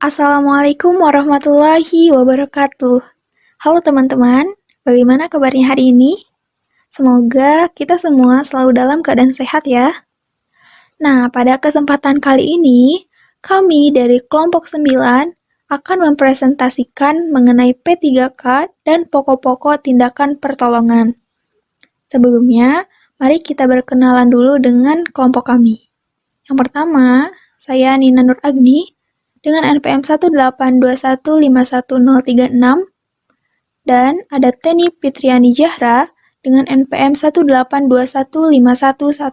Assalamualaikum warahmatullahi wabarakatuh. Halo teman-teman, bagaimana kabarnya hari ini? Semoga kita semua selalu dalam keadaan sehat ya. Nah, pada kesempatan kali ini, kami dari kelompok 9 akan mempresentasikan mengenai P3K dan pokok-pokok tindakan pertolongan. Sebelumnya, mari kita berkenalan dulu dengan kelompok kami. Yang pertama, saya Nina Nur Agni dengan NPM 182151036 dan ada Teni Fitriani Zahra dengan NPM 18212151110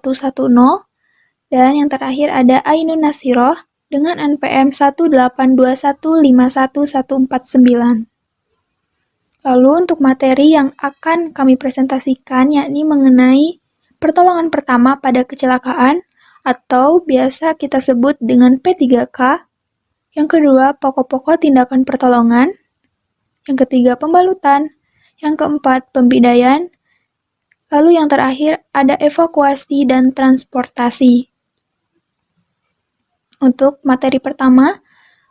dan yang terakhir ada Ainun Nasiroh dengan NPM 18221511149. Lalu untuk materi yang akan kami presentasikan yakni mengenai pertolongan pertama pada kecelakaan atau biasa kita sebut dengan P3K. Yang kedua, pokok-pokok tindakan pertolongan. Yang ketiga, pembalutan. Yang keempat, pembidaian. Lalu yang terakhir, ada evakuasi dan transportasi. Untuk materi pertama,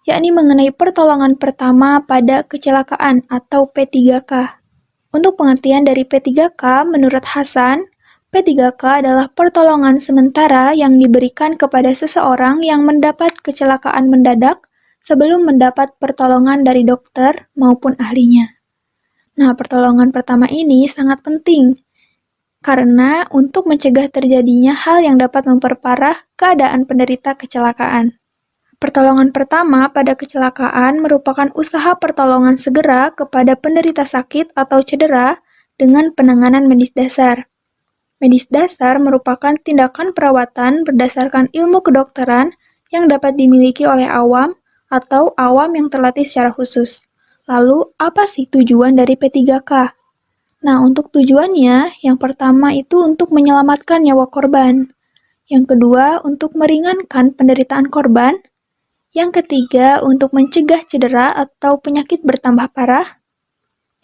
yakni mengenai pertolongan pertama pada kecelakaan atau P3K. Untuk pengertian dari P3K, menurut Hasan, P3K adalah pertolongan sementara yang diberikan kepada seseorang yang mendapat kecelakaan mendadak sebelum mendapat pertolongan dari dokter maupun ahlinya. Nah, pertolongan pertama ini sangat penting karena untuk mencegah terjadinya hal yang dapat memperparah keadaan penderita kecelakaan. Pertolongan pertama pada kecelakaan merupakan usaha pertolongan segera kepada penderita sakit atau cedera dengan penanganan medis dasar. Medis dasar merupakan tindakan perawatan berdasarkan ilmu kedokteran yang dapat dimiliki oleh awam atau awam yang terlatih secara khusus. Lalu, apa sih tujuan dari P3K? Nah, untuk tujuannya, yang pertama itu untuk menyelamatkan nyawa korban. Yang kedua, untuk meringankan penderitaan korban. Yang ketiga, untuk mencegah cedera atau penyakit bertambah parah.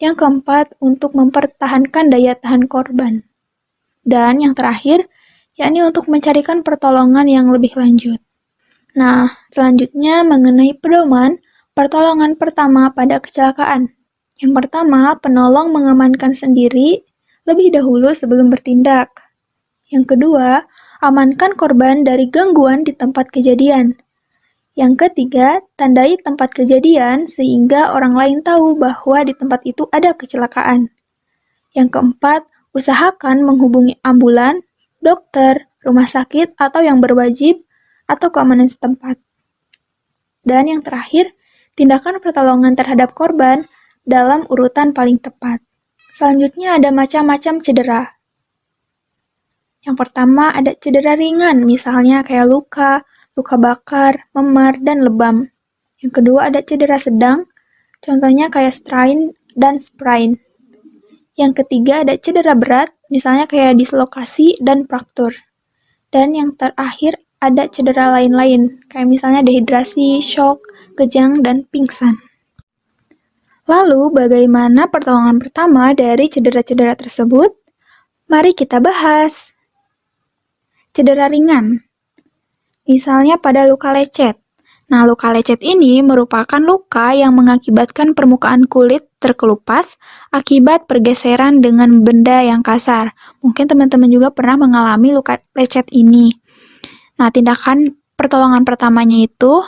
Yang keempat, untuk mempertahankan daya tahan korban. Dan yang terakhir, yakni untuk mencarikan pertolongan yang lebih lanjut. Nah, selanjutnya mengenai pedoman pertolongan pertama pada kecelakaan. Yang pertama, penolong mengamankan sendiri lebih dahulu sebelum bertindak. Yang kedua, amankan korban dari gangguan di tempat kejadian. Yang ketiga, tandai tempat kejadian sehingga orang lain tahu bahwa di tempat itu ada kecelakaan. Yang keempat, usahakan menghubungi ambulan, dokter, rumah sakit, atau yang berwajib, atau keamanan setempat. Dan yang terakhir, tindakan pertolongan terhadap korban dalam urutan paling tepat. Selanjutnya ada macam-macam cedera. Yang pertama ada cedera ringan, misalnya kayak luka, luka bakar, memar, dan lebam. Yang kedua ada cedera sedang, contohnya kayak strain dan sprain. Yang ketiga ada cedera berat, misalnya kayak dislokasi dan fraktur. Dan yang terakhir ada cedera lain-lain, kayak misalnya dehidrasi, shock, kejang, dan pingsan. Lalu, bagaimana pertolongan pertama dari cedera-cedera tersebut? Mari kita bahas. Cedera ringan, misalnya pada luka lecet. Nah, luka lecet ini merupakan luka yang mengakibatkan permukaan kulit terkelupas akibat pergeseran dengan benda yang kasar. Mungkin teman-teman juga pernah mengalami luka lecet ini. Nah, tindakan pertolongan pertamanya itu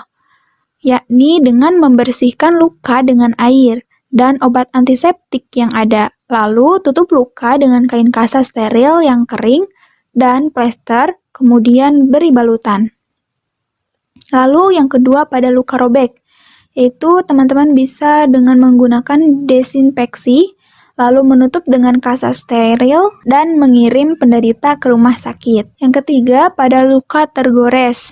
yakni dengan membersihkan luka dengan air dan obat antiseptik yang ada. Lalu tutup luka dengan kain kasa steril yang kering dan plester, kemudian beri balutan. Lalu yang kedua pada luka robek, yaitu teman-teman bisa dengan menggunakan desinfeksi, lalu menutup dengan kasa steril dan mengirim penderita ke rumah sakit. Yang ketiga pada luka tergores.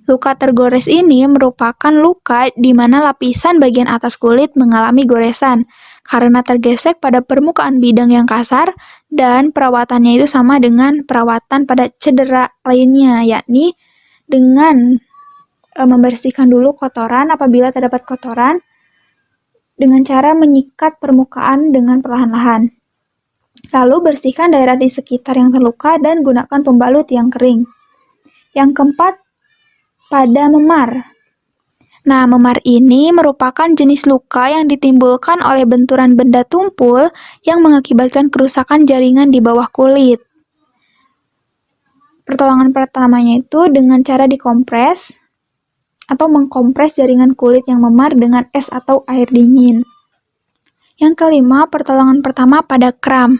Luka tergores ini merupakan luka di mana lapisan bagian atas kulit mengalami goresan karena tergesek pada permukaan bidang yang kasar dan perawatannya itu sama dengan perawatan pada cedera lainnya, yakni dengan membersihkan dulu kotoran apabila terdapat kotoran dengan cara menyikat permukaan dengan perlahan-lahan. Lalu bersihkan daerah di sekitar yang terluka dan gunakan pembalut yang kering. Yang keempat, pada memar. Nah, memar ini merupakan jenis luka yang ditimbulkan oleh benturan benda tumpul yang mengakibatkan kerusakan jaringan di bawah kulit. Pertolongan pertamanya itu dengan cara dikompres atau mengkompres jaringan kulit yang memar dengan es atau air dingin. Yang kelima, pertolongan pertama pada kram.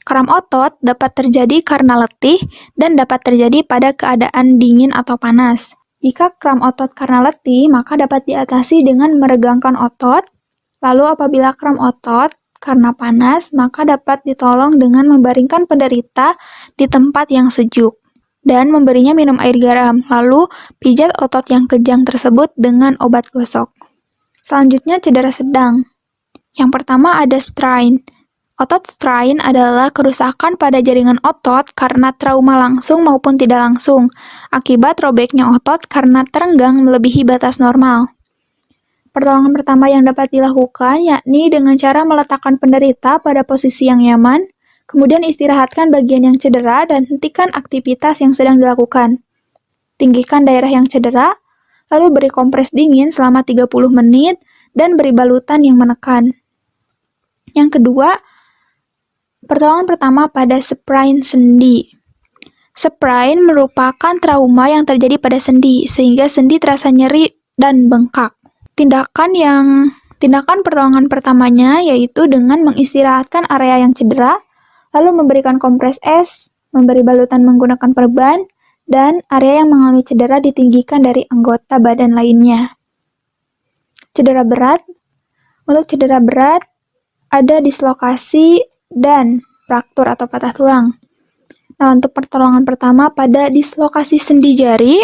Kram otot dapat terjadi karena letih dan dapat terjadi pada keadaan dingin atau panas. Jika kram otot karena letih, maka dapat diatasi dengan meregangkan otot. Lalu apabila kram otot karena panas, maka dapat ditolong dengan membaringkan penderita di tempat yang sejuk dan memberinya minum air garam, lalu pijat otot yang kejang tersebut dengan obat gosok. Selanjutnya, cedera sedang. Yang pertama ada strain. Otot strain adalah kerusakan pada jaringan otot karena trauma langsung maupun tidak langsung, akibat robeknya otot karena terenggang melebihi batas normal. Pertolongan pertama yang dapat dilakukan yakni dengan cara meletakkan penderita pada posisi yang nyaman, kemudian istirahatkan bagian yang cedera dan hentikan aktivitas yang sedang dilakukan. Tinggikan daerah yang cedera, lalu beri kompres dingin selama 30 menit dan beri balutan yang menekan. Yang kedua, pertolongan pertama pada sprain sendi. Sprain merupakan trauma yang terjadi pada sendi, sehingga sendi terasa nyeri dan bengkak. Tindakan pertolongan pertamanya yaitu dengan mengistirahatkan area yang cedera, lalu memberikan kompres es, memberi balutan menggunakan perban, dan area yang mengalami cedera ditinggikan dari anggota badan lainnya. Cedera berat. Untuk cedera berat, ada dislokasi dan fraktur atau patah tulang. Nah, untuk pertolongan pertama pada dislokasi sendi jari,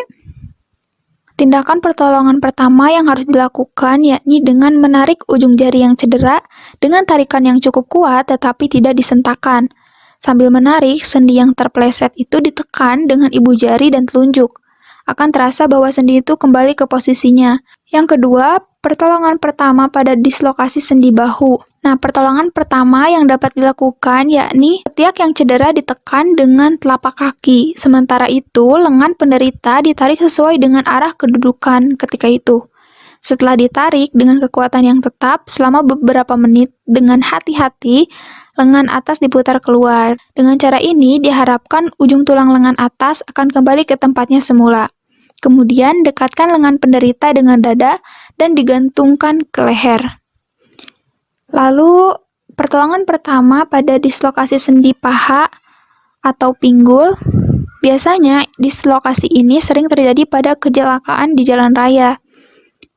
tindakan pertolongan pertama yang harus dilakukan yakni dengan menarik ujung jari yang cedera dengan tarikan yang cukup kuat tetapi tidak disentakkan. Sambil menarik, sendi yang terpleset itu ditekan dengan ibu jari dan telunjuk. Akan terasa bahwa sendi itu kembali ke posisinya. Yang kedua, pertolongan pertama pada dislokasi sendi bahu. Nah, pertolongan pertama yang dapat dilakukan yakni ketiak yang cedera ditekan dengan telapak kaki. Sementara itu, lengan penderita ditarik sesuai dengan arah kedudukan ketika itu. Setelah ditarik dengan kekuatan yang tetap selama beberapa menit dengan hati-hati, lengan atas diputar keluar. Dengan cara ini, diharapkan ujung tulang lengan atas akan kembali ke tempatnya semula. Kemudian, dekatkan lengan penderita dengan dada dan digantungkan ke leher. Lalu, pertolongan pertama pada dislokasi sendi paha atau pinggul. Biasanya, dislokasi ini sering terjadi pada kecelakaan di jalan raya.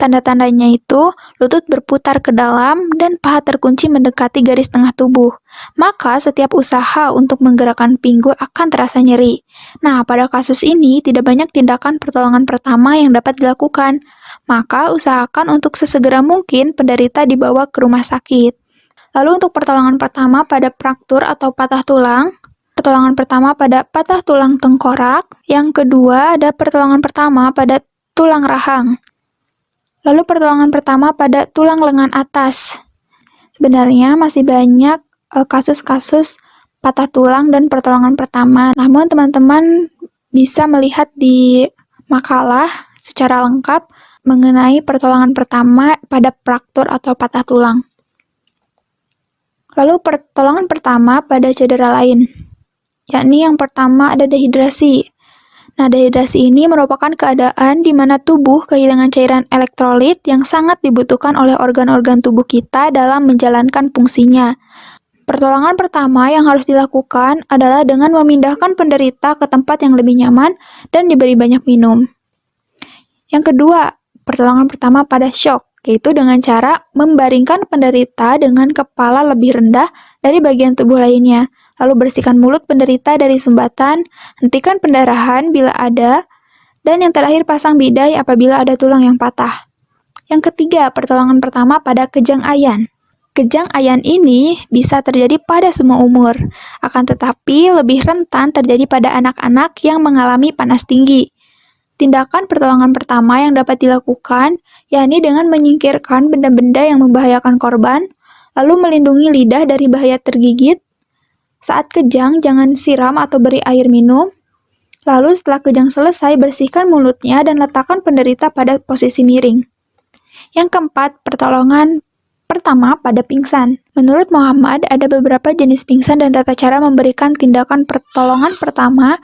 Tanda-tandanya itu, lutut berputar ke dalam dan paha terkunci mendekati garis tengah tubuh. Maka, setiap usaha untuk menggerakkan pinggul akan terasa nyeri. Nah, pada kasus ini, tidak banyak tindakan pertolongan pertama yang dapat dilakukan. Maka, usahakan untuk sesegera mungkin penderita dibawa ke rumah sakit. Lalu, untuk pertolongan pertama pada fraktur atau patah tulang, pertolongan pertama pada patah tulang tengkorak. Yang kedua, ada pertolongan pertama pada tulang rahang. Lalu pertolongan pertama pada tulang lengan atas. Sebenarnya masih banyak kasus-kasus patah tulang dan pertolongan pertama. Namun teman-teman bisa melihat di makalah secara lengkap mengenai pertolongan pertama pada fraktur atau patah tulang. Lalu pertolongan pertama pada cedera lain, yakni yang pertama ada dehidrasi. Nah, dehidrasi ini merupakan keadaan di mana tubuh kehilangan cairan elektrolit yang sangat dibutuhkan oleh organ-organ tubuh kita dalam menjalankan fungsinya. Pertolongan pertama yang harus dilakukan adalah dengan memindahkan penderita ke tempat yang lebih nyaman dan diberi banyak minum. Yang kedua, pertolongan pertama pada shock, yaitu dengan cara membaringkan penderita dengan kepala lebih rendah dari bagian tubuh lainnya. Lalu bersihkan mulut penderita dari sumbatan, hentikan pendarahan bila ada, dan yang terakhir pasang bidai apabila ada tulang yang patah. Yang ketiga, pertolongan pertama pada kejang ayan. Kejang ayan ini bisa terjadi pada semua umur, akan tetapi lebih rentan terjadi pada anak-anak yang mengalami panas tinggi. Tindakan pertolongan pertama yang dapat dilakukan, yakni dengan menyingkirkan benda-benda yang membahayakan korban, lalu melindungi lidah dari bahaya tergigit. Saat kejang, jangan siram atau beri air minum. Lalu setelah kejang selesai, bersihkan mulutnya dan letakkan penderita pada posisi miring. Yang keempat, pertolongan pertama pada pingsan. Menurut Muhammad, ada beberapa jenis pingsan dan tata cara memberikan tindakan pertolongan pertama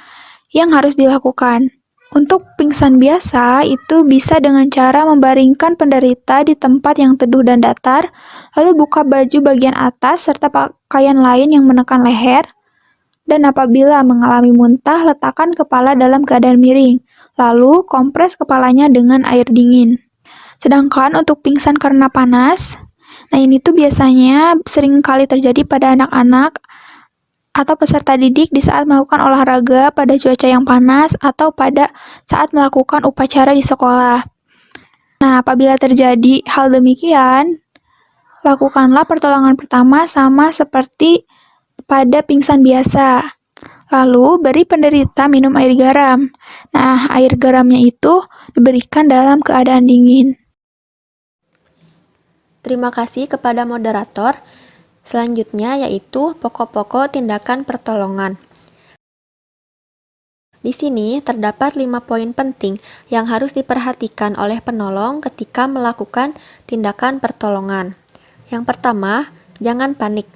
yang harus dilakukan. Untuk pingsan biasa, itu bisa dengan cara membaringkan penderita di tempat yang teduh dan datar, lalu buka baju bagian atas serta pakaian lain yang menekan leher, dan apabila mengalami muntah, letakkan kepala dalam keadaan miring, lalu kompres kepalanya dengan air dingin. Sedangkan untuk pingsan karena panas, nah ini tuh biasanya sering kali terjadi pada anak-anak atau peserta didik di saat melakukan olahraga pada cuaca yang panas atau pada saat melakukan upacara di sekolah. Nah, apabila terjadi hal demikian, lakukanlah pertolongan pertama sama seperti pada pingsan biasa. Lalu, beri penderita minum air garam. Nah, air garamnya itu diberikan dalam keadaan dingin. Terima kasih kepada moderator. Selanjutnya yaitu pokok-pokok tindakan pertolongan. Di sini terdapat 5 poin penting yang harus diperhatikan oleh penolong ketika melakukan tindakan pertolongan. Yang pertama, jangan panik.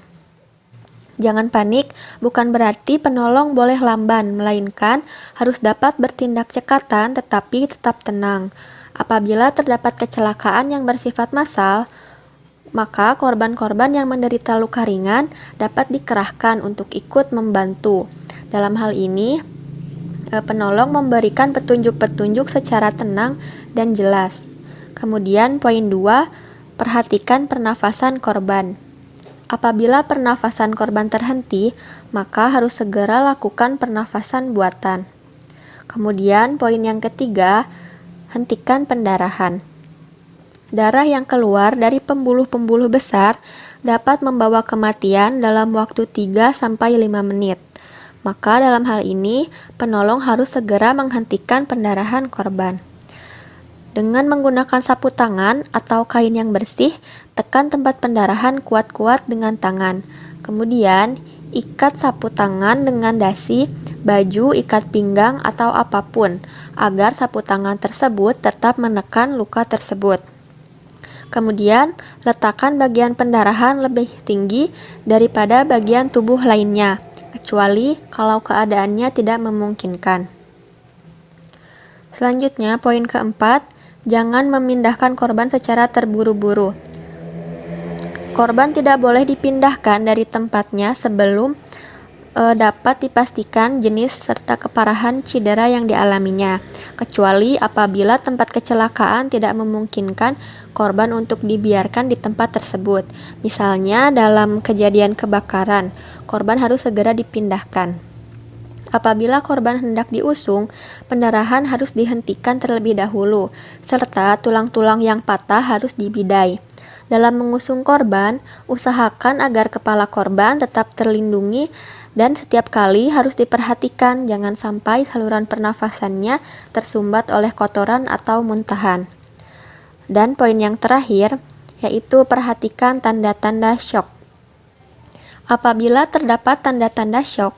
Jangan panik bukan berarti penolong boleh lamban, melainkan harus dapat bertindak cekatan tetapi tetap tenang. Apabila terdapat kecelakaan yang bersifat massal, maka korban-korban yang menderita luka ringan dapat dikerahkan untuk ikut membantu. Dalam hal ini, penolong memberikan petunjuk-petunjuk secara tenang dan jelas. Kemudian poin 2, perhatikan pernafasan korban. Apabila pernafasan korban terhenti, maka harus segera lakukan pernafasan buatan. Kemudian poin yang ketiga, hentikan pendarahan. Darah yang keluar dari pembuluh-pembuluh besar dapat membawa kematian dalam waktu 3-5 menit. Maka dalam hal ini, penolong harus segera menghentikan pendarahan korban. Dengan menggunakan sapu tangan atau kain yang bersih, tekan tempat pendarahan kuat-kuat dengan tangan. Kemudian, ikat sapu tangan dengan dasi, baju, ikat pinggang, atau apapun, agar sapu tangan tersebut tetap menekan luka tersebut. Kemudian, letakkan bagian pendarahan lebih tinggi daripada bagian tubuh lainnya, kecuali kalau keadaannya tidak memungkinkan. Selanjutnya, poin keempat, jangan memindahkan korban secara terburu-buru. Korban tidak boleh dipindahkan dari tempatnya sebelum dapat dipastikan jenis serta keparahan cedera yang dialaminya, kecuali apabila tempat kecelakaan tidak memungkinkan korban untuk dibiarkan di tempat tersebut. Misalnya dalam kejadian kebakaran, korban harus segera dipindahkan. Apabila korban hendak diusung, pendarahan harus dihentikan terlebih dahulu, serta tulang-tulang yang patah harus dibidai. Dalam mengusung korban, usahakan agar kepala korban tetap terlindungi dan setiap kali harus diperhatikan jangan sampai saluran pernafasannya tersumbat oleh kotoran atau muntahan. Dan poin yang terakhir, yaitu perhatikan tanda-tanda syok. Apabila terdapat tanda-tanda syok,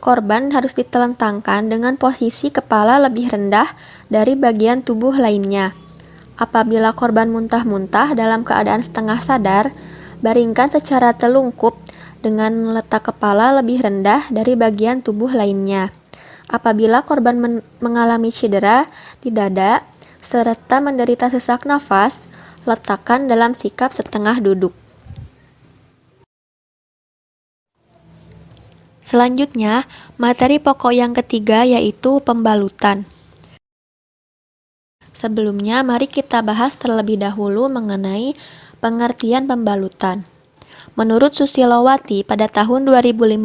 korban harus ditelentangkan dengan posisi kepala lebih rendah dari bagian tubuh lainnya. Apabila korban muntah-muntah dalam keadaan setengah sadar, baringkan secara telungkup dengan letak kepala lebih rendah dari bagian tubuh lainnya. Apabila korban mengalami cedera di dada serta menderita sesak nafas, letakkan dalam sikap setengah duduk. Selanjutnya, materi pokok yang ketiga yaitu pembalutan. Sebelumnya, mari kita bahas terlebih dahulu mengenai pengertian pembalutan. Menurut Susilowati pada tahun 2015,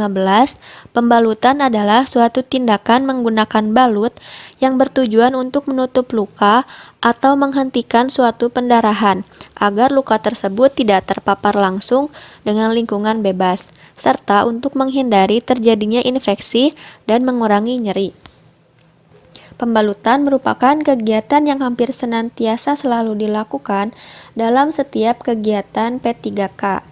pembalutan adalah suatu tindakan menggunakan balut yang bertujuan untuk menutup luka atau menghentikan suatu pendarahan agar luka tersebut tidak terpapar langsung dengan lingkungan bebas, serta untuk menghindari terjadinya infeksi dan mengurangi nyeri. Pembalutan merupakan kegiatan yang hampir senantiasa selalu dilakukan dalam setiap kegiatan P3K.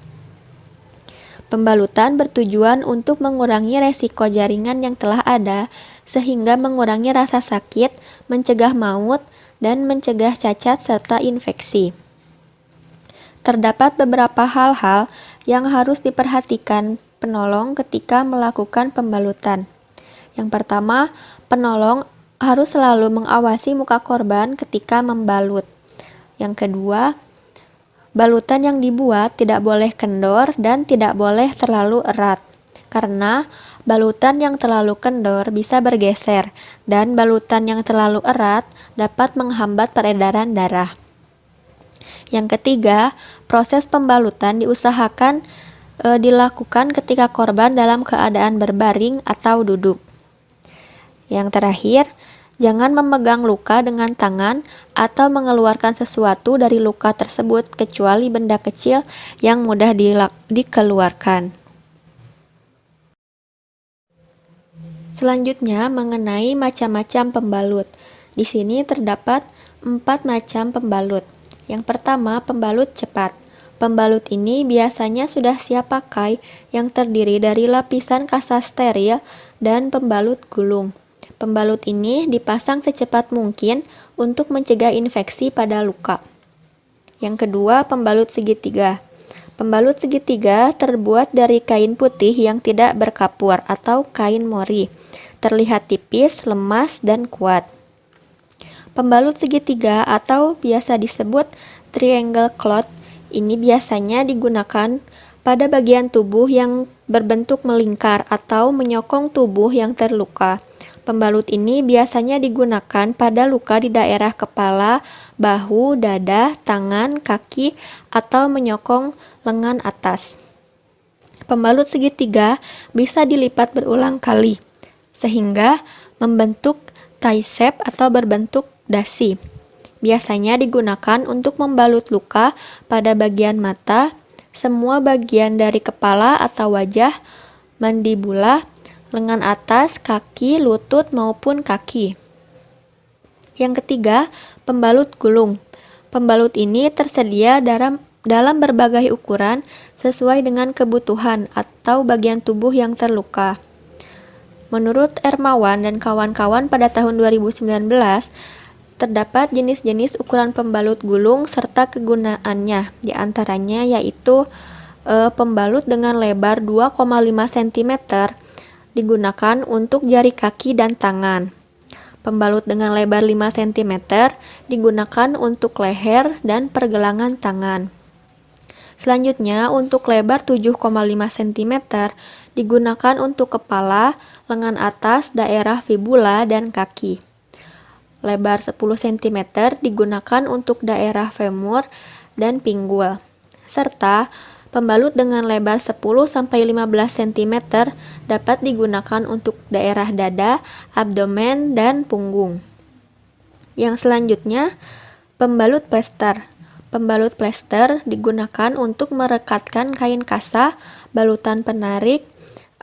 Pembalutan bertujuan untuk mengurangi resiko jaringan yang telah ada, sehingga mengurangi rasa sakit, mencegah maut, dan mencegah cacat serta infeksi. terdapat beberapa hal-hal yang harus diperhatikan penolong ketika melakukan pembalutan. Yang pertama, penolong harus selalu mengawasi muka korban ketika membalut. Yang kedua, balutan yang dibuat tidak boleh kendor dan tidak boleh terlalu erat, karena balutan yang terlalu kendor bisa bergeser, dan balutan yang terlalu erat dapat menghambat peredaran darah. Yang ketiga, proses pembalutan diusahakan dilakukan ketika korban dalam keadaan berbaring atau duduk. Yang terakhir, jangan memegang luka dengan tangan atau mengeluarkan sesuatu dari luka tersebut kecuali benda kecil yang mudah dikeluarkan. Selanjutnya mengenai macam-macam pembalut. Di sini terdapat 4 macam pembalut. Yang pertama, pembalut cepat. Pembalut ini biasanya sudah siap pakai yang terdiri dari lapisan kasa steril dan pembalut gulung. Pembalut ini dipasang secepat mungkin untuk mencegah infeksi pada luka. Yang kedua, pembalut segitiga. Pembalut segitiga terbuat dari kain putih yang tidak berkapur atau kain mori. Terlihat tipis, lemas, dan kuat. Pembalut segitiga atau biasa disebut triangle cloth ini biasanya digunakan pada bagian tubuh yang berbentuk melingkar atau menyokong tubuh yang terluka. Pembalut ini biasanya digunakan pada luka di daerah kepala, bahu, dada, tangan, kaki, atau menyokong lengan atas. Pembalut segitiga bisa dilipat berulang kali, sehingga membentuk tie shape atau berbentuk dasi. Biasanya digunakan untuk membalut luka pada bagian mata, semua bagian dari kepala atau wajah, mandibula, lengan atas, kaki, lutut, maupun kaki. Yang ketiga, pembalut gulung. Pembalut ini tersedia dalam berbagai ukuran sesuai dengan kebutuhan atau bagian tubuh yang terluka. Menurut Ermawan dan kawan-kawan pada tahun 2019, terdapat jenis-jenis ukuran pembalut gulung serta kegunaannya, di antaranya yaitu pembalut dengan lebar 2,5 cm digunakan untuk jari kaki dan tangan. Pembalut dengan lebar 5 cm digunakan untuk leher dan pergelangan tangan. Selanjutnya, untuk lebar 7,5 cm digunakan untuk kepala, lengan atas, daerah fibula, dan kaki. Lebar 10 cm digunakan untuk daerah femur dan pinggul, serta pembalut dengan lebar 10-15 cm dapat digunakan untuk daerah dada, abdomen, dan punggung. Yang selanjutnya, pembalut plester. Pembalut plester digunakan untuk merekatkan kain kasa, balutan penarik,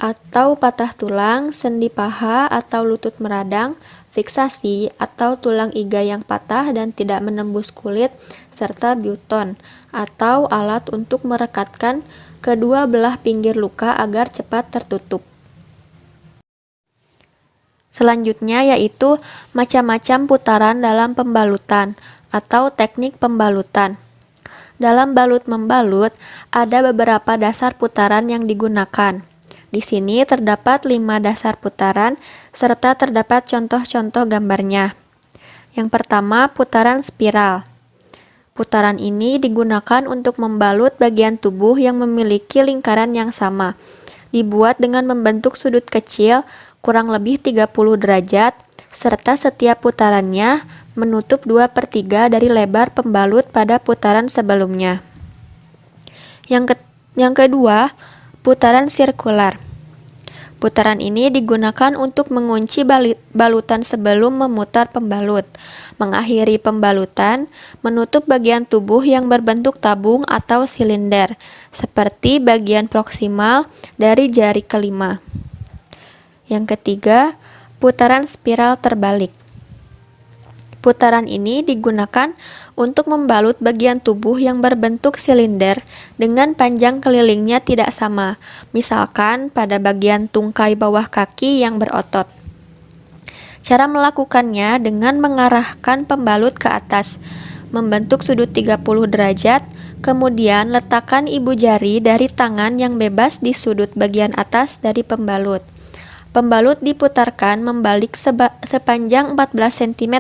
atau patah tulang, sendi paha atau lutut meradang, fiksasi atau tulang iga yang patah dan tidak menembus kulit, serta buton atau alat untuk merekatkan kedua belah pinggir luka agar cepat tertutup. Selanjutnya yaitu macam-macam putaran dalam pembalutan atau teknik pembalutan. Dalam balut-membalut ada beberapa dasar putaran yang digunakan. Di sini terdapat 5 dasar putaran serta terdapat contoh-contoh gambarnya. Yang pertama, putaran spiral. Putaran ini digunakan untuk membalut bagian tubuh yang memiliki lingkaran yang sama. Dibuat dengan membentuk sudut kecil kurang lebih 30 derajat, serta setiap putarannya menutup 2/3 dari lebar pembalut pada putaran sebelumnya. Yang kedua, putaran sirkular. Putaran ini digunakan untuk mengunci balutan sebelum memutar pembalut, mengakhiri pembalutan, menutup bagian tubuh yang berbentuk tabung atau silinder, seperti bagian proksimal dari jari kelima. Yang ketiga, putaran spiral terbalik. Putaran ini digunakan untuk membalut bagian tubuh yang berbentuk silinder dengan panjang kelilingnya tidak sama, misalkan pada bagian tungkai bawah kaki yang berotot. Cara melakukannya dengan mengarahkan pembalut ke atas, membentuk sudut 30 derajat, Kemudian letakkan ibu jari dari tangan yang bebas di sudut bagian atas dari pembalut. Pembalut diputarkan membalik sepanjang 14 cm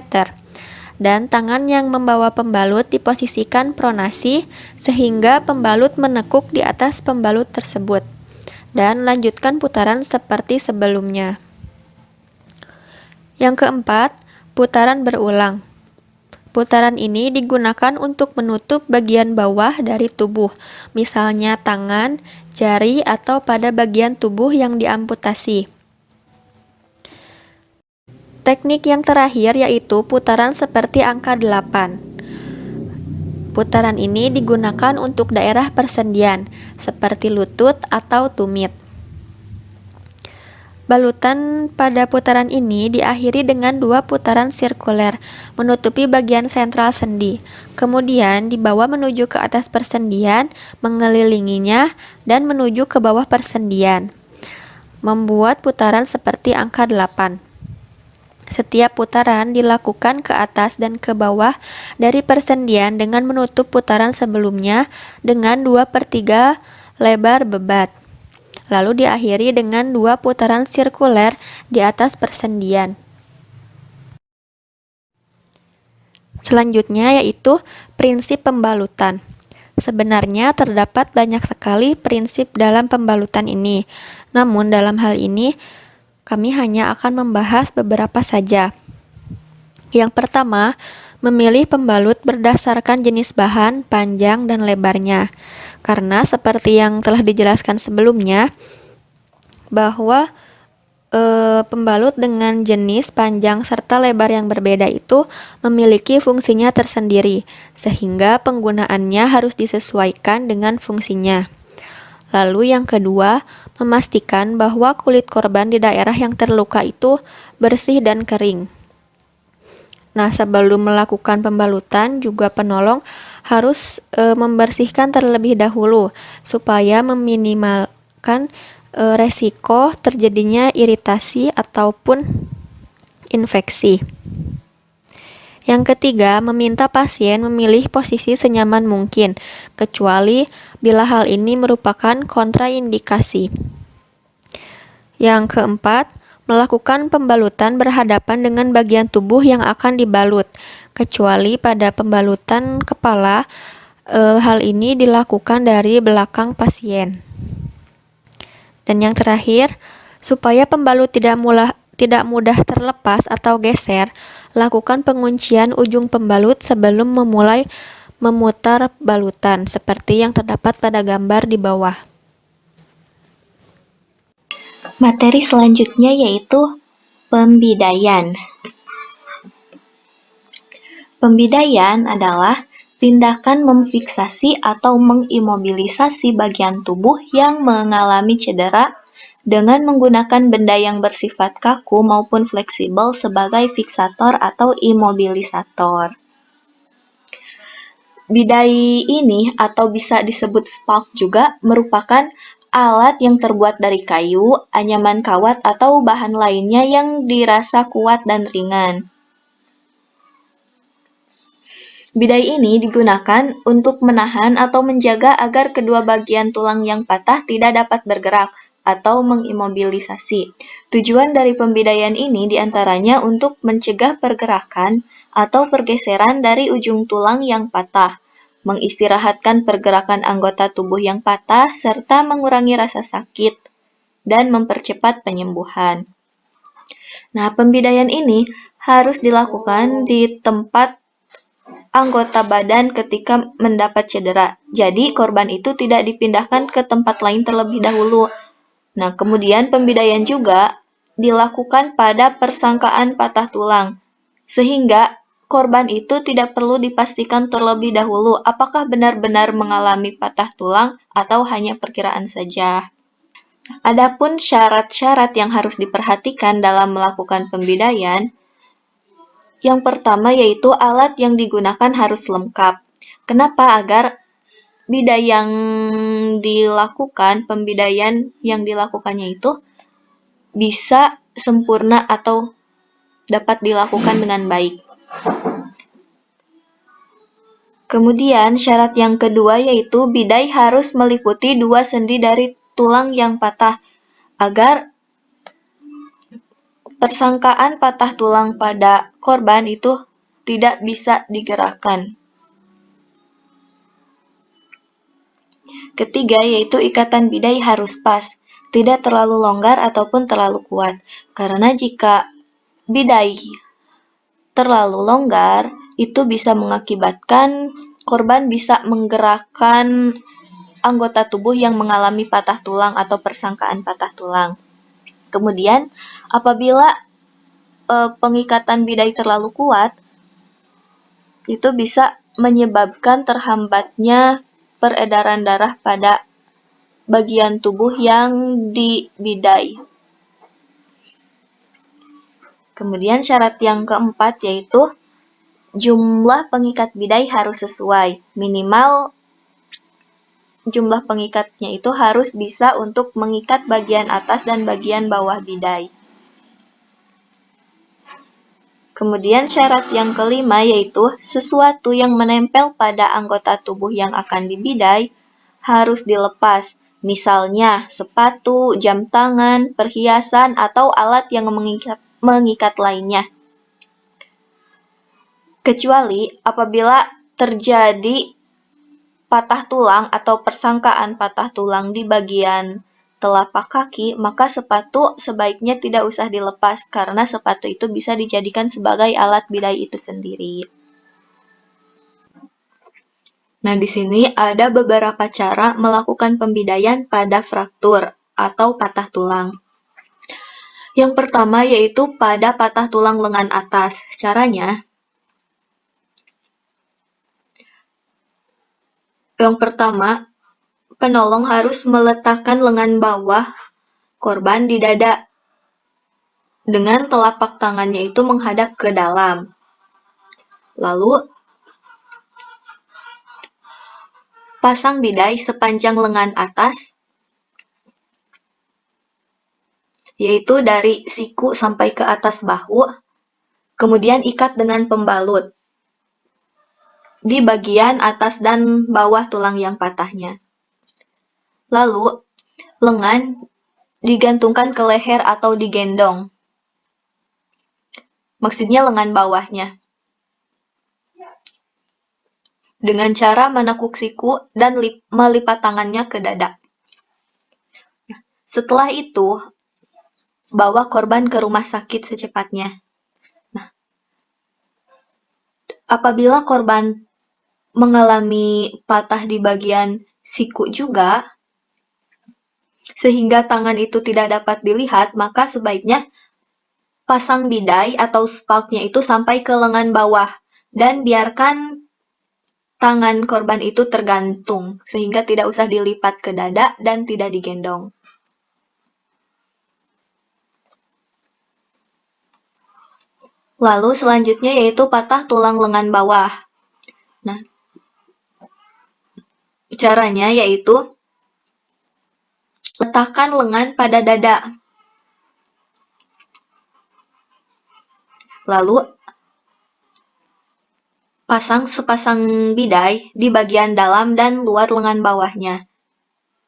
dan tangan yang membawa pembalut diposisikan pronasi sehingga pembalut menekuk di atas pembalut tersebut. Dan lanjutkan putaran seperti sebelumnya. Yang keempat, putaran berulang. Putaran ini digunakan untuk menutup bagian bawah dari tubuh, misalnya tangan, jari, atau pada bagian tubuh yang diamputasi. Teknik yang terakhir yaitu putaran seperti angka 8. Putaran ini digunakan untuk daerah persendian, seperti lutut atau tumit. Balutan pada putaran ini diakhiri dengan 2 putaran sirkuler, menutupi bagian sentral sendi. Kemudian dibawa menuju ke atas persendian, mengelilinginya, dan menuju ke bawah persendian. Membuat putaran seperti angka 8. Setiap putaran dilakukan ke atas dan ke bawah dari persendian dengan menutup putaran sebelumnya dengan 2/3 lebar bebat. Lalu diakhiri dengan 2 putaran sirkuler di atas persendian. Selanjutnya yaitu prinsip pembalutan. Sebenarnya terdapat banyak sekali prinsip dalam pembalutan ini. Namun dalam hal ini kami hanya akan membahas beberapa saja. Yang pertama, memilih pembalut berdasarkan jenis bahan, panjang, dan lebarnya. Karena seperti yang telah dijelaskan sebelumnya, bahwa pembalut dengan jenis, panjang, serta lebar yang berbeda itu memiliki fungsinya tersendiri, sehingga penggunaannya harus disesuaikan dengan fungsinya. Lalu yang kedua, memastikan bahwa kulit korban di daerah yang terluka itu bersih dan kering. Nah, sebelum melakukan pembalutan juga penolong harus membersihkan terlebih dahulu supaya meminimalkan resiko terjadinya iritasi ataupun infeksi. Yang ketiga, meminta pasien memilih posisi senyaman mungkin, kecuali bila hal ini merupakan kontraindikasi. Yang keempat, melakukan pembalutan berhadapan dengan bagian tubuh yang akan dibalut, kecuali pada pembalutan kepala, hal ini dilakukan dari belakang pasien. Dan yang terakhir, supaya pembalut tidak mudah terlepas atau geser, lakukan penguncian ujung pembalut sebelum memulai memutar balutan, seperti yang terdapat pada gambar di bawah. Materi selanjutnya yaitu pembidaian. Pembidaian adalah tindakan memfiksasi atau mengimobilisasi bagian tubuh yang mengalami cedera dengan menggunakan benda yang bersifat kaku maupun fleksibel sebagai fiksator atau imobilisator. Bidai ini atau bisa disebut spalk juga merupakan alat yang terbuat dari kayu, anyaman kawat atau bahan lainnya yang dirasa kuat dan ringan. Bidai ini digunakan untuk menahan atau menjaga agar kedua bagian tulang yang patah tidak dapat bergerak atau mengimobilisasi. Tujuan dari pembidaian ini diantaranya untuk mencegah pergerakan atau pergeseran dari ujung tulang yang patah, mengistirahatkan pergerakan anggota tubuh yang patah, serta mengurangi rasa sakit dan mempercepat penyembuhan. Nah, pembidaian ini harus dilakukan di tempat anggota badan ketika mendapat cedera. Jadi, korban itu tidak dipindahkan ke tempat lain terlebih dahulu. Nah, kemudian pembidaian juga dilakukan pada persangkaan patah tulang, sehingga korban itu tidak perlu dipastikan terlebih dahulu apakah benar-benar mengalami patah tulang atau hanya perkiraan saja. Adapun syarat-syarat yang harus diperhatikan dalam melakukan pembidaian, yang pertama yaitu alat yang digunakan harus lengkap. Kenapa? Agar pembidaian yang dilakukannya itu bisa sempurna atau dapat dilakukan dengan baik. Kemudian syarat yang kedua yaitu bidai harus meliputi 2 sendi dari tulang yang patah agar persangkaan patah tulang pada korban itu tidak bisa digerakkan. Ketiga yaitu ikatan bidai harus pas, tidak terlalu longgar ataupun terlalu kuat. Karena jika bidai terlalu longgar, itu bisa mengakibatkan korban bisa menggerakkan anggota tubuh yang mengalami patah tulang atau persangkaan patah tulang. Kemudian, apabila pengikatan bidai terlalu kuat, itu bisa menyebabkan terhambatnya peredaran darah pada bagian tubuh yang dibidai. Kemudian syarat yang keempat yaitu jumlah pengikat bidai harus sesuai. Minimal jumlah pengikatnya itu harus bisa untuk mengikat bagian atas dan bagian bawah bidai. Kemudian syarat yang kelima yaitu sesuatu yang menempel pada anggota tubuh yang akan dibidai harus dilepas. Misalnya sepatu, jam tangan, perhiasan, atau alat yang mengikat lainnya. Kecuali apabila terjadi patah tulang atau persangkaan patah tulang di bagian telapak kaki, maka sepatu sebaiknya tidak usah dilepas karena sepatu itu bisa dijadikan sebagai alat bidai itu sendiri. Nah, di sini ada beberapa cara melakukan pembidaian pada fraktur atau patah tulang. Yang pertama yaitu pada patah tulang lengan atas. Caranya, yang pertama, penolong harus meletakkan lengan bawah korban di dada dengan telapak tangannya itu menghadap ke dalam. Lalu, pasang bidai sepanjang lengan atas, yaitu dari siku sampai ke atas bahu, kemudian ikat dengan pembalut di bagian atas dan bawah tulang yang patahnya. Lalu, lengan digantungkan ke leher atau digendong. Maksudnya lengan bawahnya. Dengan cara menekuk siku dan melipat tangannya ke dada. Setelah itu, bawa korban ke rumah sakit secepatnya. Nah, apabila korban mengalami patah di bagian siku juga, sehingga tangan itu tidak dapat dilihat, maka sebaiknya pasang bidai atau spalknya itu sampai ke lengan bawah dan biarkan tangan korban itu tergantung sehingga tidak usah dilipat ke dada dan tidak digendong. Lalu selanjutnya yaitu patah tulang lengan bawah. Nah, caranya yaitu letakkan lengan pada dada. Lalu pasang sepasang bidai di bagian dalam dan luar lengan bawahnya.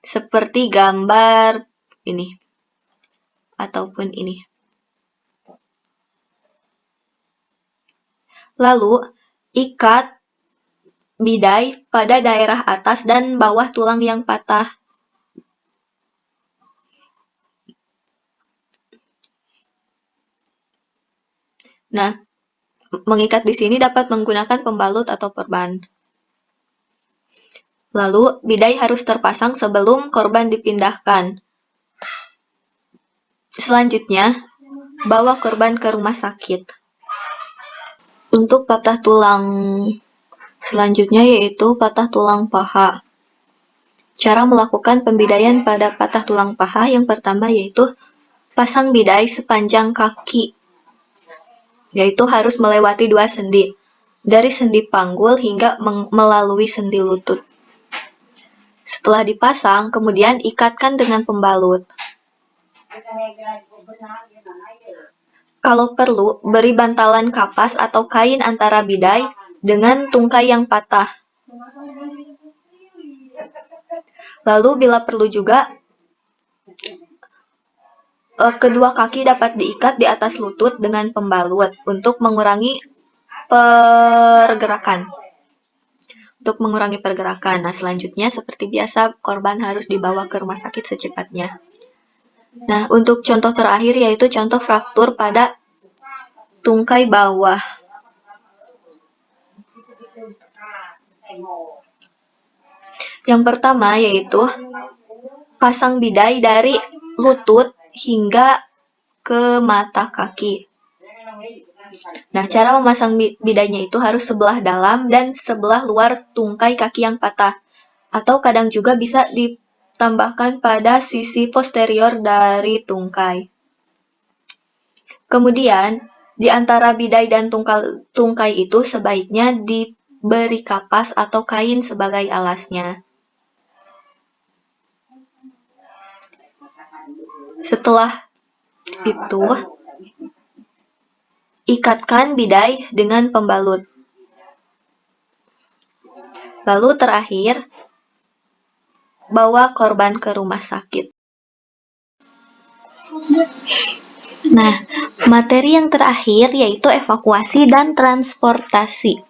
Seperti gambar ini. Ataupun ini. Lalu, ikat bidai pada daerah atas dan bawah tulang yang patah. Nah, mengikat di sini dapat menggunakan pembalut atau perban. Lalu, bidai harus terpasang sebelum korban dipindahkan. Selanjutnya, bawa korban ke rumah sakit. Untuk patah tulang selanjutnya yaitu patah tulang paha. Cara melakukan pembidaian pada patah tulang paha yang pertama yaitu pasang bidai sepanjang kaki, yaitu harus melewati 2 sendi, dari sendi panggul hingga melalui sendi lutut. Setelah dipasang, kemudian ikatkan dengan pembalut. Kalau perlu, beri bantalan kapas atau kain antara bidai dengan tungkai yang patah. Lalu bila perlu juga, kedua kaki dapat diikat di atas lutut dengan pembalut untuk mengurangi pergerakan. Nah, selanjutnya seperti biasa, korban harus dibawa ke rumah sakit secepatnya. Nah, untuk contoh terakhir yaitu contoh fraktur pada tungkai bawah. Yang pertama yaitu pasang bidai dari lutut hingga ke mata kaki. Nah, cara memasang bidainya itu harus sebelah dalam dan sebelah luar tungkai kaki yang patah. Atau kadang juga bisa ditambahkan pada sisi posterior dari tungkai. Kemudian, di antara bidai dan tungkai itu sebaiknya diberi kapas atau kain sebagai alasnya. Setelah itu, ikatkan bidai dengan pembalut. Lalu terakhir, bawa korban ke rumah sakit. Nah, materi yang terakhir yaitu evakuasi dan transportasi.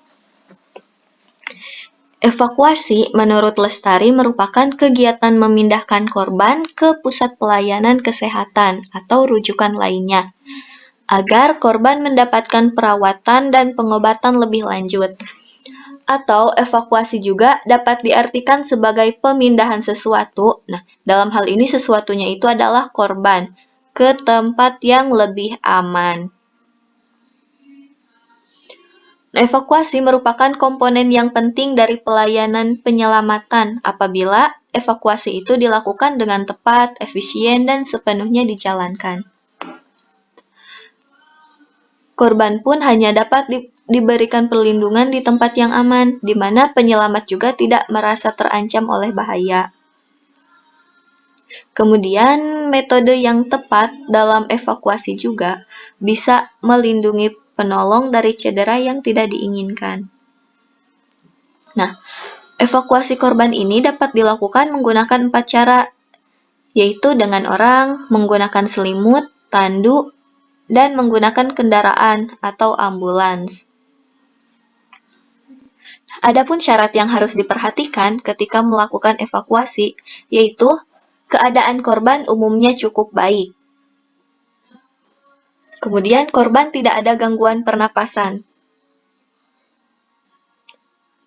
Evakuasi menurut Lestari merupakan kegiatan memindahkan korban ke pusat pelayanan kesehatan atau rujukan lainnya, agar korban mendapatkan perawatan dan pengobatan lebih lanjut. Atau evakuasi juga dapat diartikan sebagai pemindahan sesuatu. Nah, dalam hal ini sesuatunya itu adalah korban ke tempat yang lebih aman. Evakuasi merupakan komponen yang penting dari pelayanan penyelamatan apabila evakuasi itu dilakukan dengan tepat, efisien, dan sepenuhnya dijalankan. Korban pun hanya dapat diberikan perlindungan di tempat yang aman, di mana penyelamat juga tidak merasa terancam oleh bahaya. Kemudian, metode yang tepat dalam evakuasi juga bisa melindungi penolong dari cedera yang tidak diinginkan. Nah, evakuasi korban ini dapat dilakukan menggunakan 4 cara, yaitu dengan orang, menggunakan selimut, tandu, dan menggunakan kendaraan atau ambulans. Adapun syarat yang harus diperhatikan ketika melakukan evakuasi, yaitu keadaan korban umumnya cukup baik. Kemudian korban tidak ada gangguan pernapasan.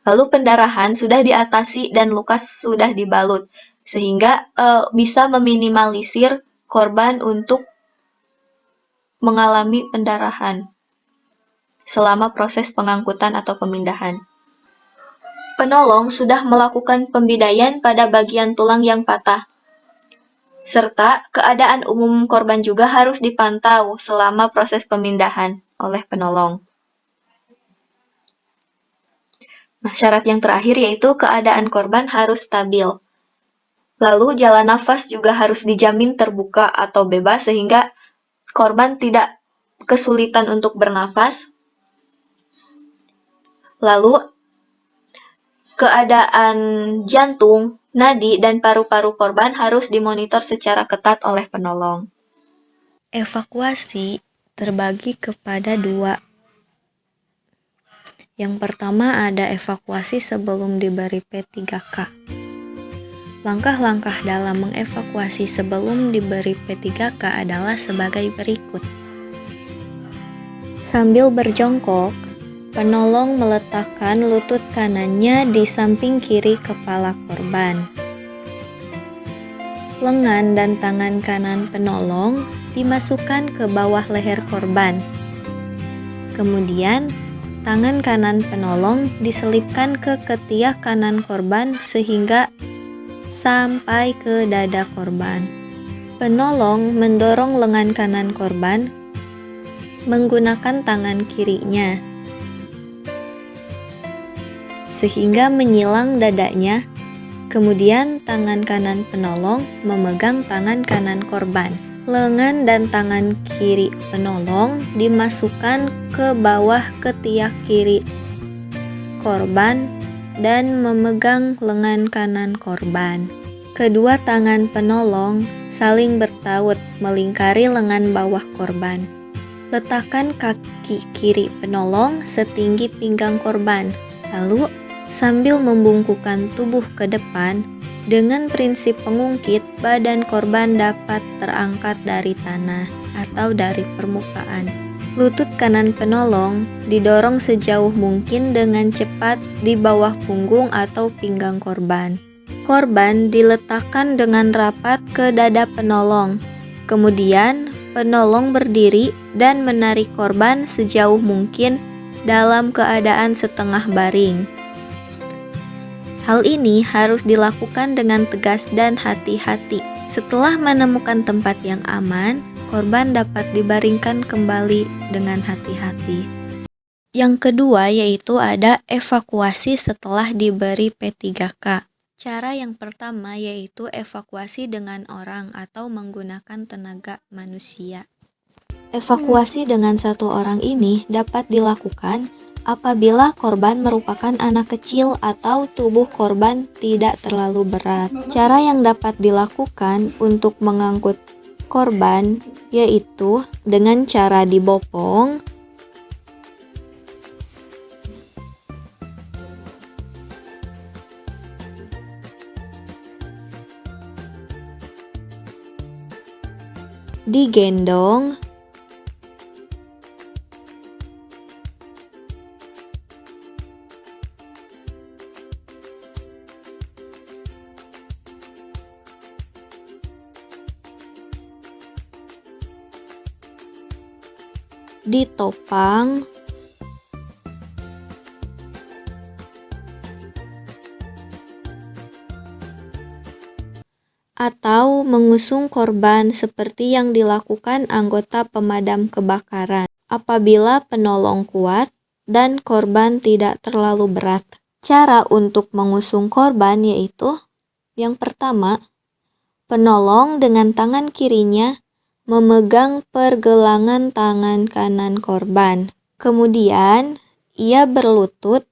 Lalu pendarahan sudah diatasi dan luka sudah dibalut, sehingga bisa meminimalisir korban untuk mengalami pendarahan selama proses pengangkutan atau pemindahan. Penolong sudah melakukan pembidaian pada bagian tulang yang patah, serta keadaan umum korban juga harus dipantau selama proses pemindahan oleh penolong. Nah, syarat yang terakhir yaitu keadaan korban harus stabil. Lalu jalan nafas juga harus dijamin terbuka atau bebas sehingga korban tidak kesulitan untuk bernafas. Lalu keadaan jantung, nadi, dan paru-paru korban harus dimonitor secara ketat oleh penolong. Evakuasi terbagi kepada 2. Yang pertama ada evakuasi sebelum diberi P3K. Langkah-langkah dalam mengevakuasi sebelum diberi P3K adalah sebagai berikut. Sambil berjongkok, penolong meletakkan lutut kanannya di samping kiri kepala korban. Lengan dan tangan kanan penolong dimasukkan ke bawah leher korban. Kemudian, tangan kanan penolong diselipkan ke ketiak kanan korban sehingga sampai ke dada korban. Penolong mendorong lengan kanan korban menggunakan tangan kirinya, sehingga menyilang dadanya. Kemudian tangan kanan penolong memegang tangan kanan korban. Lengan dan tangan kiri penolong dimasukkan ke bawah ketiak kiri korban dan memegang lengan kanan korban. Kedua tangan penolong saling bertaut melingkari lengan bawah korban. Letakkan kaki kiri penolong setinggi pinggang korban, lalu sambil membungkukkan tubuh ke depan, dengan prinsip pengungkit, badan korban dapat terangkat dari tanah atau dari permukaan. Lutut kanan penolong didorong sejauh mungkin dengan cepat di bawah punggung atau pinggang korban. Korban diletakkan dengan rapat ke dada penolong. Kemudian, penolong berdiri dan menarik korban sejauh mungkin dalam keadaan setengah baring. Hal ini harus dilakukan dengan tegas dan hati-hati. Setelah menemukan tempat yang aman, korban dapat dibaringkan kembali dengan hati-hati. Yang kedua yaitu ada evakuasi setelah diberi P3K. Cara yang pertama yaitu evakuasi dengan orang atau menggunakan tenaga manusia. Evakuasi dengan satu orang ini dapat dilakukan apabila korban merupakan anak kecil atau tubuh korban tidak terlalu berat. Cara yang dapat dilakukan untuk mengangkut korban yaitu dengan cara dibopong, digendong, ditopang, atau mengusung korban seperti yang dilakukan anggota pemadam kebakaran apabila penolong kuat dan korban tidak terlalu berat. Cara untuk mengusung korban yaitu yang pertama, penolong dengan tangan kirinya memegang pergelangan tangan kanan korban. Kemudian, ia berlutut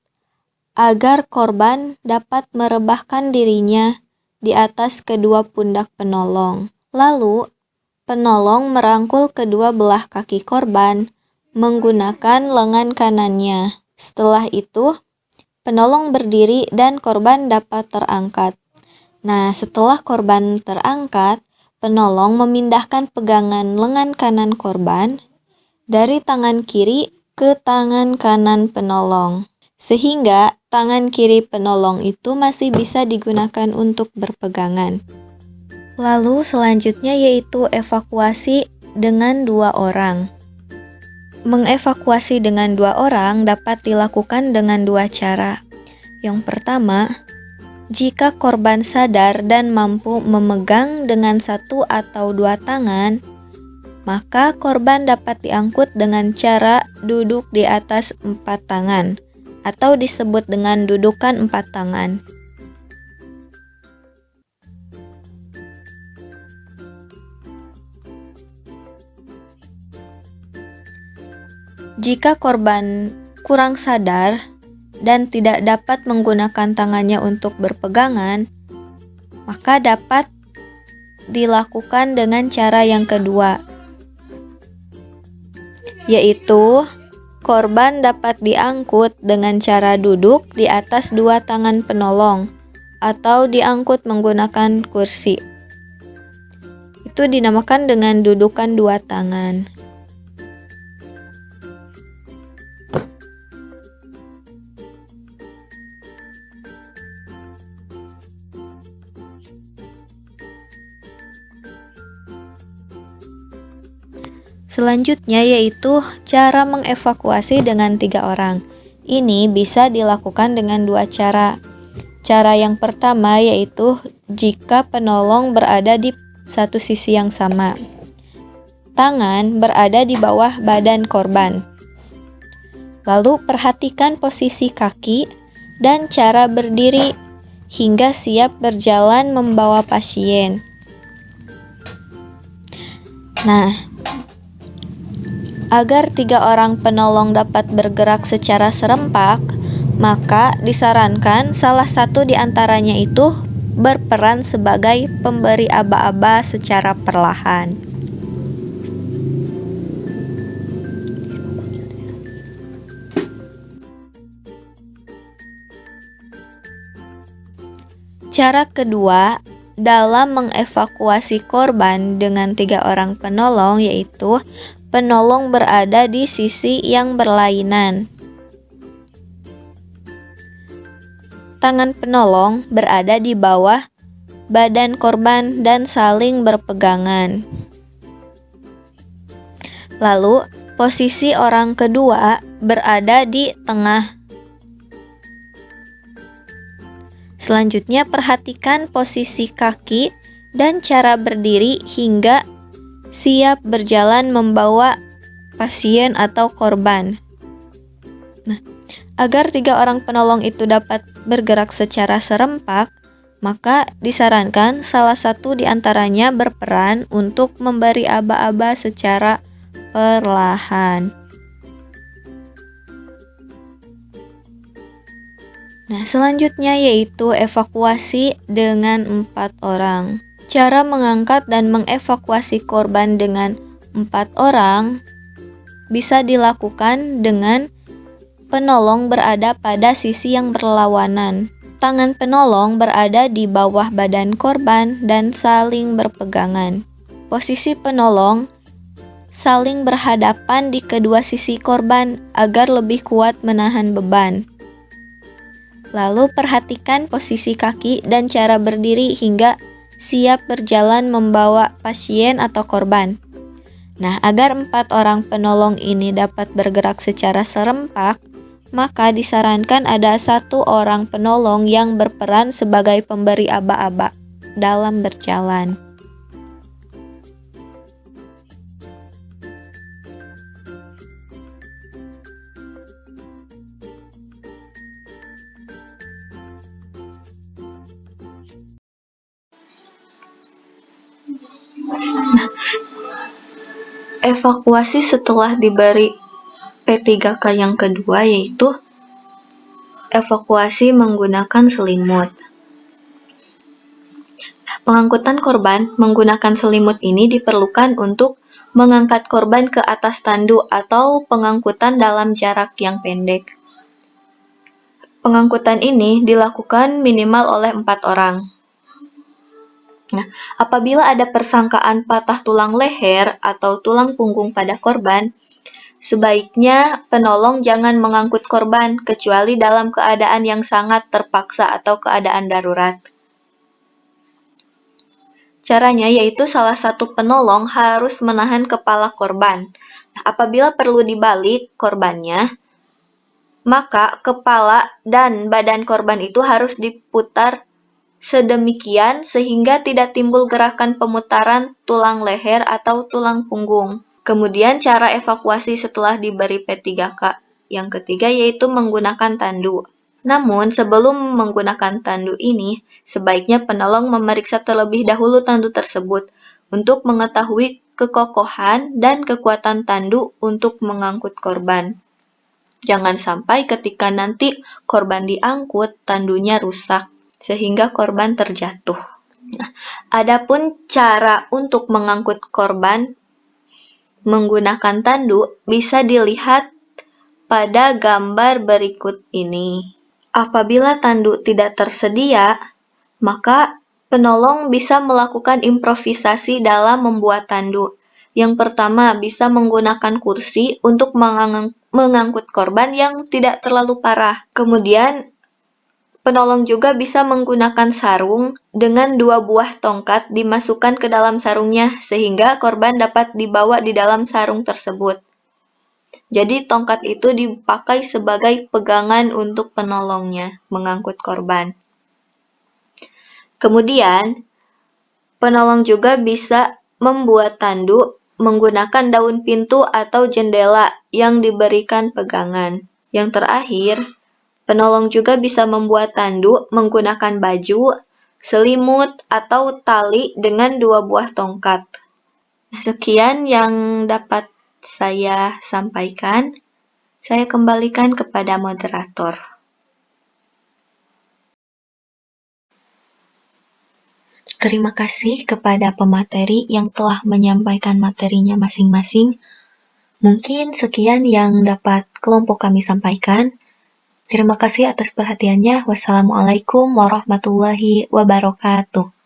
agar korban dapat merebahkan dirinya di atas kedua pundak penolong. Lalu, penolong merangkul kedua belah kaki korban menggunakan lengan kanannya. Setelah itu, penolong berdiri dan korban dapat terangkat. Nah, setelah korban terangkat, penolong memindahkan pegangan lengan kanan korban dari tangan kiri ke tangan kanan penolong, sehingga tangan kiri penolong itu masih bisa digunakan untuk berpegangan. Lalu selanjutnya yaitu evakuasi dengan 2 orang. Mengevakuasi dengan 2 orang dapat dilakukan dengan 2 cara. Yang pertama, jika korban sadar dan mampu memegang dengan 1 atau 2 tangan, maka korban dapat diangkut dengan cara duduk di atas 4 tangan, atau disebut dengan dudukan 4 tangan. Jika korban kurang sadar dan tidak dapat menggunakan tangannya untuk berpegangan, maka dapat dilakukan dengan cara yang kedua, yaitu korban dapat diangkut dengan cara duduk di atas 2 tangan penolong atau diangkut menggunakan kursi. Itu dinamakan dengan dudukan 2 tangan. Selanjutnya yaitu cara mengevakuasi dengan 3 orang. Ini bisa dilakukan dengan 2 cara. Cara yang pertama yaitu jika penolong berada di satu sisi yang sama. Tangan berada di bawah badan korban. Lalu perhatikan posisi kaki dan cara berdiri hingga siap berjalan membawa pasien. Nah, agar 3 orang penolong dapat bergerak secara serempak, maka disarankan salah satu di antaranya itu berperan sebagai pemberi aba-aba secara perlahan. Cara kedua dalam mengevakuasi korban dengan 3 orang penolong yaitu penolong berada di sisi yang berlainan. Tangan penolong berada di bawah badan korban dan saling berpegangan. Lalu, posisi orang kedua berada di tengah. Selanjutnya, perhatikan posisi kaki dan cara berdiri hingga siap berjalan membawa pasien atau korban. Nah, agar 3 orang penolong itu dapat bergerak secara serempak, maka disarankan salah satu di antaranya berperan untuk memberi aba-aba secara perlahan. Nah, selanjutnya yaitu evakuasi dengan 4 orang. Cara mengangkat dan mengevakuasi korban dengan 4 orang bisa dilakukan dengan penolong berada pada sisi yang berlawanan. Tangan penolong berada di bawah badan korban dan saling berpegangan. Posisi penolong saling berhadapan di kedua sisi korban agar lebih kuat menahan beban. Lalu perhatikan posisi kaki dan cara berdiri hingga siap berjalan membawa pasien atau korban. Nah, agar 4 orang penolong ini dapat bergerak secara serempak, maka disarankan ada 1 orang penolong yang berperan sebagai pemberi aba-aba dalam berjalan. Evakuasi setelah diberi P3K yang kedua yaitu evakuasi menggunakan selimut. Pengangkutan korban menggunakan selimut ini diperlukan untuk mengangkat korban ke atas tandu atau pengangkutan dalam jarak yang pendek. Pengangkutan ini dilakukan minimal oleh 4 orang. Nah, apabila ada persangkaan patah tulang leher atau tulang punggung pada korban, sebaiknya penolong jangan mengangkut korban kecuali dalam keadaan yang sangat terpaksa atau keadaan darurat. Caranya yaitu salah satu penolong harus menahan kepala korban. Nah, apabila perlu dibalik korbannya, maka kepala dan badan korban itu harus diputar sedemikian sehingga tidak timbul gerakan pemutaran tulang leher atau tulang punggung. Kemudian cara evakuasi setelah diberi P3K yang ketiga yaitu menggunakan tandu. Namun sebelum menggunakan tandu ini, sebaiknya penolong memeriksa terlebih dahulu tandu tersebut untuk mengetahui kekokohan dan kekuatan tandu untuk mengangkut korban. Jangan sampai ketika nanti korban diangkut, tandunya rusak sehingga korban terjatuh. Nah, adapun cara untuk mengangkut korban menggunakan tandu bisa dilihat pada gambar berikut ini. Apabila tandu tidak tersedia, maka penolong bisa melakukan improvisasi dalam membuat tandu. Yang pertama, bisa menggunakan kursi untuk mengangkut korban yang tidak terlalu parah. Kemudian, penolong juga bisa menggunakan sarung dengan 2 buah tongkat dimasukkan ke dalam sarungnya sehingga korban dapat dibawa di dalam sarung tersebut. Jadi tongkat itu dipakai sebagai pegangan untuk penolongnya mengangkut korban. Kemudian, penolong juga bisa membuat tandu menggunakan daun pintu atau jendela yang diberikan pegangan. Yang terakhir, penolong juga bisa membuat tandu menggunakan baju, selimut, atau tali dengan 2 buah tongkat. Sekian yang dapat saya sampaikan. Saya kembalikan kepada moderator. Terima kasih kepada pemateri yang telah menyampaikan materinya masing-masing. Mungkin sekian yang dapat kelompok kami sampaikan. Terima kasih atas perhatiannya. Wassalamualaikum warahmatullahi wabarakatuh.